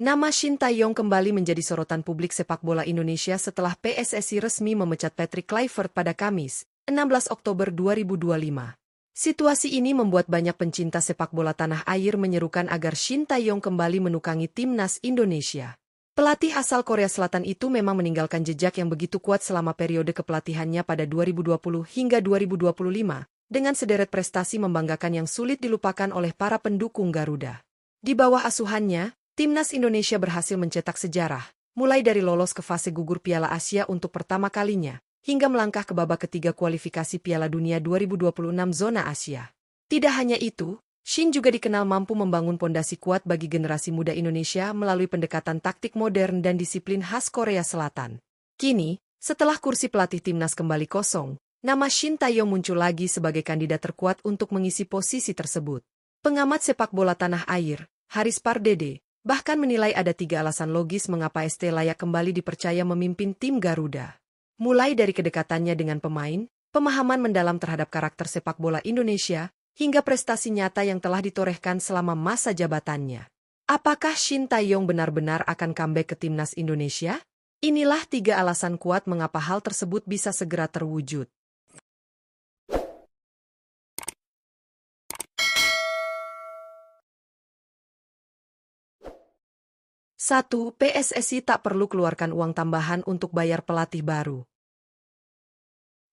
Nama Shin Tae-yong kembali menjadi sorotan publik sepak bola Indonesia setelah PSSI resmi memecat Patrick Kluivert pada Kamis, 16 Oktober 2025. Situasi ini membuat banyak pencinta sepak bola tanah air menyerukan agar Shin Tae-yong kembali menukangi timnas Indonesia. Pelatih asal Korea Selatan itu memang meninggalkan jejak yang begitu kuat selama periode kepelatihannya pada 2020 hingga 2025, dengan sederet prestasi membanggakan yang sulit dilupakan oleh para pendukung Garuda. Di bawah asuhannya, timnas Indonesia berhasil mencetak sejarah, mulai dari lolos ke fase gugur Piala Asia untuk pertama kalinya, hingga melangkah ke babak ketiga kualifikasi Piala Dunia 2026 zona Asia. Tidak hanya itu, Shin juga dikenal mampu membangun pondasi kuat bagi generasi muda Indonesia melalui pendekatan taktik modern dan disiplin khas Korea Selatan. Kini, setelah kursi pelatih timnas kembali kosong, nama Shin Tae-yong muncul lagi sebagai kandidat terkuat untuk mengisi posisi tersebut. Pengamat sepak bola tanah air, Haris Pardede, bahkan menilai ada 3 alasan logis mengapa ST layak kembali dipercaya memimpin tim Garuda. Mulai dari kedekatannya dengan pemain, pemahaman mendalam terhadap karakter sepak bola Indonesia, hingga prestasi nyata yang telah ditorehkan selama masa jabatannya. Apakah Shin Tae-yong benar-benar akan comeback ke timnas Indonesia? Inilah 3 alasan kuat mengapa hal tersebut bisa segera terwujud. 1. PSSI tak perlu keluarkan uang tambahan untuk bayar pelatih baru.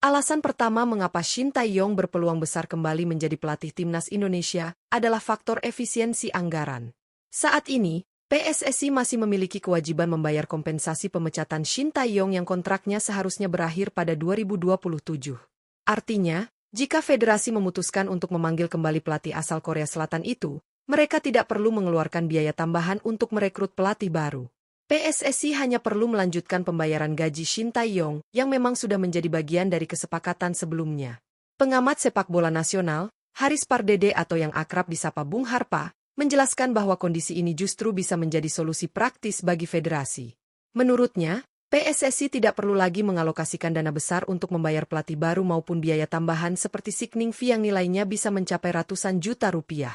Alasan pertama mengapa Shin Tae-yong berpeluang besar kembali menjadi pelatih timnas Indonesia adalah faktor efisiensi anggaran. Saat ini, PSSI masih memiliki kewajiban membayar kompensasi pemecatan Shin Tae-yong yang kontraknya seharusnya berakhir pada 2027. Artinya, jika federasi memutuskan untuk memanggil kembali pelatih asal Korea Selatan itu, mereka tidak perlu mengeluarkan biaya tambahan untuk merekrut pelatih baru. PSSI hanya perlu melanjutkan pembayaran gaji Shin Tae-yong yang memang sudah menjadi bagian dari kesepakatan sebelumnya. Pengamat sepak bola nasional, Haris Pardede atau yang akrab disapa Bung Harpa, menjelaskan bahwa kondisi ini justru bisa menjadi solusi praktis bagi federasi. Menurutnya, PSSI tidak perlu lagi mengalokasikan dana besar untuk membayar pelatih baru maupun biaya tambahan seperti signing fee yang nilainya bisa mencapai ratusan juta rupiah.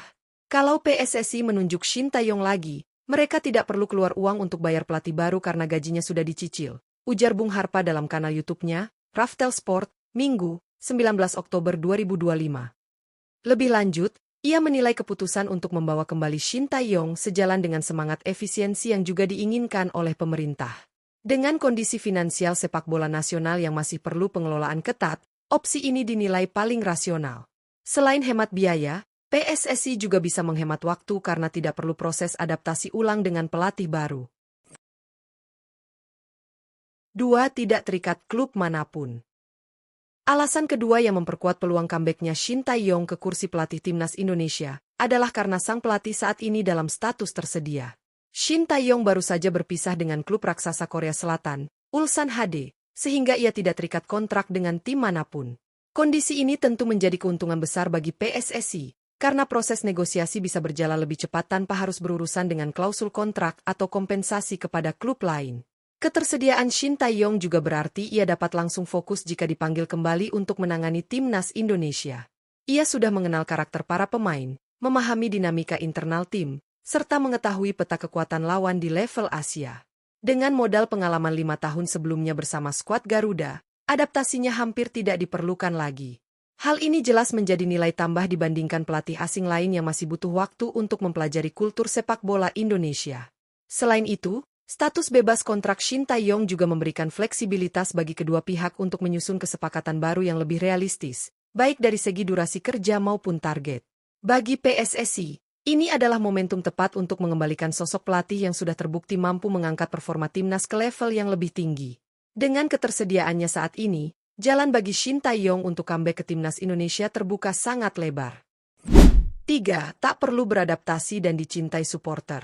Kalau PSSI menunjuk Shin Tae-yong lagi, mereka tidak perlu keluar uang untuk bayar pelatih baru karena gajinya sudah dicicil, ujar Bung Harpa dalam kanal YouTube-nya, Raftel Sport, Minggu, 19 Oktober 2025. Lebih lanjut, ia menilai keputusan untuk membawa kembali Shin Tae-yong sejalan dengan semangat efisiensi yang juga diinginkan oleh pemerintah. Dengan kondisi finansial sepak bola nasional yang masih perlu pengelolaan ketat, opsi ini dinilai paling rasional. Selain hemat biaya, PSSI juga bisa menghemat waktu karena tidak perlu proses adaptasi ulang dengan pelatih baru. 2. Tidak terikat klub manapun. Alasan kedua yang memperkuat peluang comeback-nya Shin Tae-yong ke kursi pelatih timnas Indonesia adalah karena sang pelatih saat ini dalam status tersedia. Shin Tae-yong baru saja berpisah dengan klub raksasa Korea Selatan, Ulsan HD, sehingga ia tidak terikat kontrak dengan tim manapun. Kondisi ini tentu menjadi keuntungan besar bagi PSSI, karena proses negosiasi bisa berjalan lebih cepat tanpa harus berurusan dengan klausul kontrak atau kompensasi kepada klub lain. Ketersediaan Shin Tae-yong juga berarti ia dapat langsung fokus jika dipanggil kembali untuk menangani timnas Indonesia. Ia sudah mengenal karakter para pemain, memahami dinamika internal tim, serta mengetahui peta kekuatan lawan di level Asia. Dengan modal pengalaman 5 tahun sebelumnya bersama skuad Garuda, adaptasinya hampir tidak diperlukan lagi. Hal ini jelas menjadi nilai tambah dibandingkan pelatih asing lain yang masih butuh waktu untuk mempelajari kultur sepak bola Indonesia. Selain itu, status bebas kontrak Shin Tae-yong juga memberikan fleksibilitas bagi kedua pihak untuk menyusun kesepakatan baru yang lebih realistis, baik dari segi durasi kerja maupun target. Bagi PSSI, ini adalah momentum tepat untuk mengembalikan sosok pelatih yang sudah terbukti mampu mengangkat performa timnas ke level yang lebih tinggi. Dengan ketersediaannya saat ini, jalan bagi Shin Tae-yong untuk comeback ke timnas Indonesia terbuka sangat lebar. 3. Tak perlu beradaptasi dan dicintai supporter.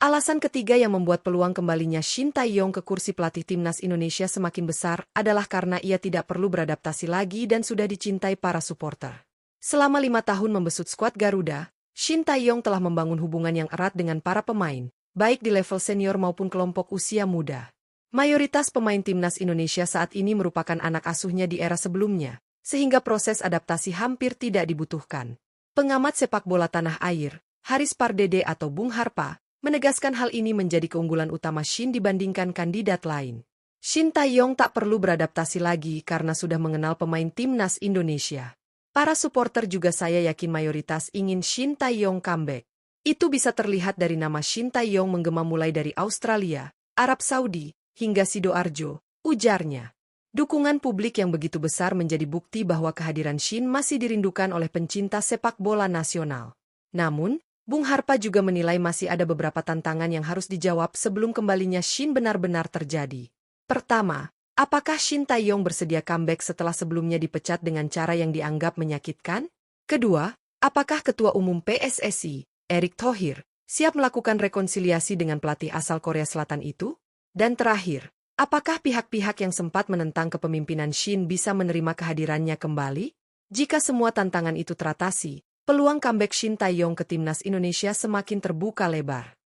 Alasan ketiga yang membuat peluang kembalinya Shin Tae-yong ke kursi pelatih timnas Indonesia semakin besar adalah karena ia tidak perlu beradaptasi lagi dan sudah dicintai para supporter. Selama 5 tahun membesut skuad Garuda, Shin Tae-yong telah membangun hubungan yang erat dengan para pemain, baik di level senior maupun kelompok usia muda. Mayoritas pemain timnas Indonesia saat ini merupakan anak asuhnya di era sebelumnya, sehingga proses adaptasi hampir tidak dibutuhkan. Pengamat sepak bola tanah air, Haris Pardede atau Bung Harpa, menegaskan hal ini menjadi keunggulan utama Shin dibandingkan kandidat lain. Shin Tae-yong tak perlu beradaptasi lagi karena sudah mengenal pemain timnas Indonesia. Para supporter juga saya yakin mayoritas ingin Shin Tae-yong comeback. Itu bisa terlihat dari nama Shin Tae-yong menggema mulai dari Australia, Arab Saudi, hingga Sidoarjo, ujarnya. Dukungan publik yang begitu besar menjadi bukti bahwa kehadiran Shin masih dirindukan oleh pencinta sepak bola nasional. Namun, Bung Harpa juga menilai masih ada beberapa tantangan yang harus dijawab sebelum kembalinya Shin benar-benar terjadi. Pertama, apakah Shin Tae-yong bersedia comeback setelah sebelumnya dipecat dengan cara yang dianggap menyakitkan? Kedua, apakah Ketua Umum PSSI, Erick Thohir, siap melakukan rekonsiliasi dengan pelatih asal Korea Selatan itu? Dan terakhir, apakah pihak-pihak yang sempat menentang kepemimpinan Shin bisa menerima kehadirannya kembali? Jika semua tantangan itu teratasi, peluang comeback Shin Tae-yong ke timnas Indonesia semakin terbuka lebar.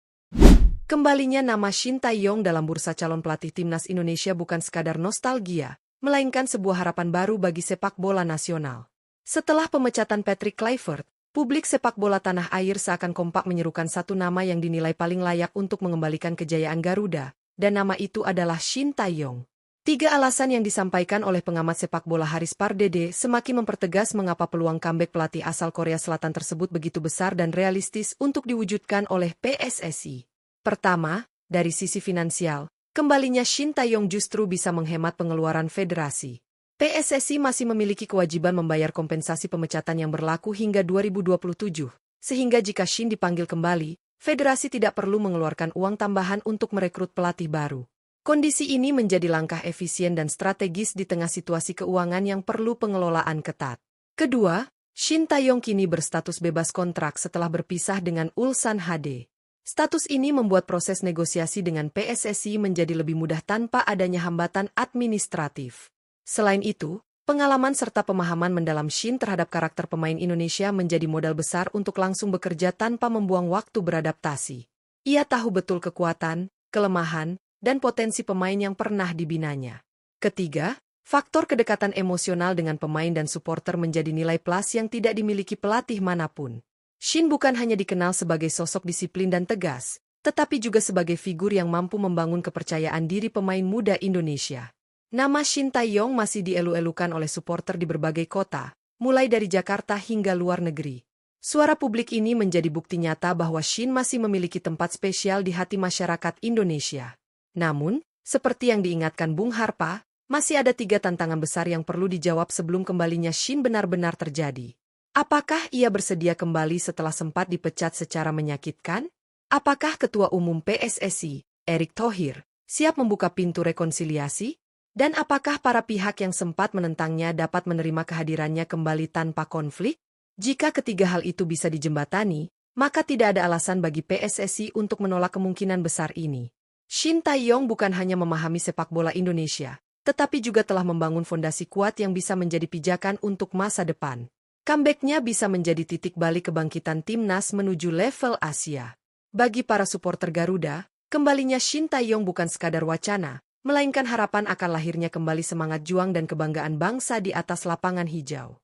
Kembalinya nama Shin Tae-yong dalam bursa calon pelatih timnas Indonesia bukan sekadar nostalgia, melainkan sebuah harapan baru bagi sepak bola nasional. Setelah pemecatan Patrick Kluivert, publik sepak bola tanah air seakan kompak menyerukan satu nama yang dinilai paling layak untuk mengembalikan kejayaan Garuda, dan nama itu adalah Shin Tae-yong. 3 alasan yang disampaikan oleh pengamat sepak bola Haris Pardede semakin mempertegas mengapa peluang comeback pelatih asal Korea Selatan tersebut begitu besar dan realistis untuk diwujudkan oleh PSSI. Pertama, dari sisi finansial, kembalinya Shin Tae-yong justru bisa menghemat pengeluaran federasi. PSSI masih memiliki kewajiban membayar kompensasi pemecatan yang berlaku hingga 2027, sehingga jika Shin dipanggil kembali, federasi tidak perlu mengeluarkan uang tambahan untuk merekrut pelatih baru. Kondisi ini menjadi langkah efisien dan strategis di tengah situasi keuangan yang perlu pengelolaan ketat. Kedua, Shin Tae-yong kini berstatus bebas kontrak setelah berpisah dengan Ulsan HD. Status ini membuat proses negosiasi dengan PSSI menjadi lebih mudah tanpa adanya hambatan administratif. Selain itu, pengalaman serta pemahaman mendalam Shin terhadap karakter pemain Indonesia menjadi modal besar untuk langsung bekerja tanpa membuang waktu beradaptasi. Ia tahu betul kekuatan, kelemahan, dan potensi pemain yang pernah dibinanya. Ketiga, faktor kedekatan emosional dengan pemain dan supporter menjadi nilai plus yang tidak dimiliki pelatih manapun. Shin bukan hanya dikenal sebagai sosok disiplin dan tegas, tetapi juga sebagai figur yang mampu membangun kepercayaan diri pemain muda Indonesia. Nama Shin Tae-yong masih dielu-elukan oleh supporter di berbagai kota, mulai dari Jakarta hingga luar negeri. Suara publik ini menjadi bukti nyata bahwa Shin masih memiliki tempat spesial di hati masyarakat Indonesia. Namun, seperti yang diingatkan Bung Harpa, masih ada 3 tantangan besar yang perlu dijawab sebelum kembalinya Shin benar-benar terjadi. Apakah ia bersedia kembali setelah sempat dipecat secara menyakitkan? Apakah Ketua Umum PSSI, Erick Thohir, siap membuka pintu rekonsiliasi? Dan apakah para pihak yang sempat menentangnya dapat menerima kehadirannya kembali tanpa konflik? Jika ketiga hal itu bisa dijembatani, maka tidak ada alasan bagi PSSI untuk menolak kemungkinan besar ini. Shin Tae-yong bukan hanya memahami sepak bola Indonesia, tetapi juga telah membangun fondasi kuat yang bisa menjadi pijakan untuk masa depan. Comeback-nya bisa menjadi titik balik kebangkitan timnas menuju level Asia. Bagi para supporter Garuda, kembalinya Shin Tae-yong bukan sekadar wacana, melainkan harapan akan lahirnya kembali semangat juang dan kebanggaan bangsa di atas lapangan hijau.